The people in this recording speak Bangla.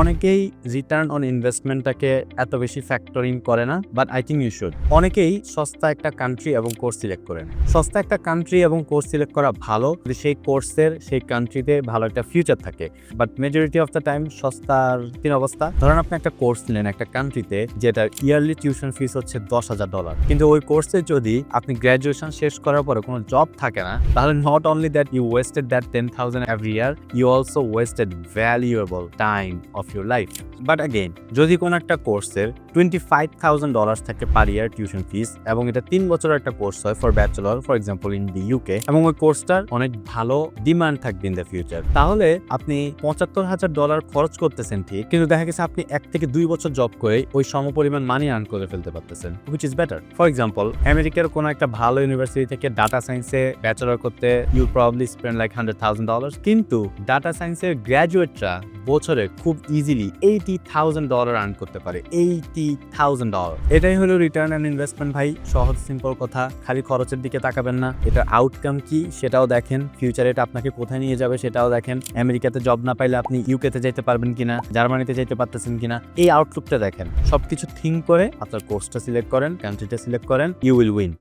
অনেকেই রিটার্ন অন ইনভেস্টমেন্টটাকে এত বেশি ফ্যাক্টরিং করে না, but I think you should. অনেকেই সস্তা একটা কান্ট্রি এবং কোর্স সিলেক্ট করেন। সস্তা একটা কান্ট্রি এবং কোর্স সিলেক্ট করা ভালো যদি সেই কোর্সের সেই কান্ট্রিতে ভালো একটা ফিউচার থাকে, but majority of the time সস্তার তিন অবস্থা। ধরেন আপনি একটা কোর্স নিলেন একটা কান্ট্রিতে যেটার ইয়ারলি টিউশন ফিস হচ্ছে $10,000, কিন্তু ওই কোর্সে যদি আপনি গ্র্যাজুয়েশন শেষ করার পরে কোনো জব থাকে না, তাহলে not only that you wasted that 10,000 every year, you also wasted valuable time of your life. But again, যদি কোনো একটা কোর্সের $25,000 থাকে পার ইয়ার টিউশন ফিস এবং এটা 3 বছরের একটা কোর্স হয় for bachelor, for example in the UK, এবং ওই কোর্সটার অনেক ভালো ডিমান্ড থাকবে ইন দ্য ফিউচার, তাহলে আপনি $75,000 খরচ করতেছেন ঠিক, কিন্তু দেখা গেছে আপনি 1 থেকে 2 বছর জব করে ওই সমপরিমাণ মানি আর্ন করে ফেলতে পারতেছেন, which is better. For example, আমেরিকার কোনো একটা ভালো ইউনিভার্সিটি থেকে ডাটা সায়েন্সে ব্যাচেলর করতে ইউ প্রবাবলি স্পেন্ড লাইক $100,000, কিন্তু ডাটা সায়েন্সের গ্র্যাজুয়েটরা বছরে খুব ইজিলি $80,000 আর্ন করতে পারে। $80,000। এটাই হলো রিটার্ন অন ইনভেস্টমেন্ট ভাই। সহজ সিম্পল কথা, খালি খরচের দিকে তাকাবেন না, এটার আউটকাম কি সেটাও দেখেন, ফিউচারে এটা আপনাকে কোথায় নিয়ে যাবে সেটাও দেখেন। আমেরিকাতে জব না পাইলে আপনি ইউকেতে যেতে পারবেন কিনা, জার্মানিতে যেতে পারতেছেন কিনা, এই আউটলুকটা দেখেন। সবকিছু থিঙ্ক করে আপনার কোর্সটা সিলেক্ট করেন, কান্ট্রিটা সিলেক্ট করেন, ইউ উইল উইন।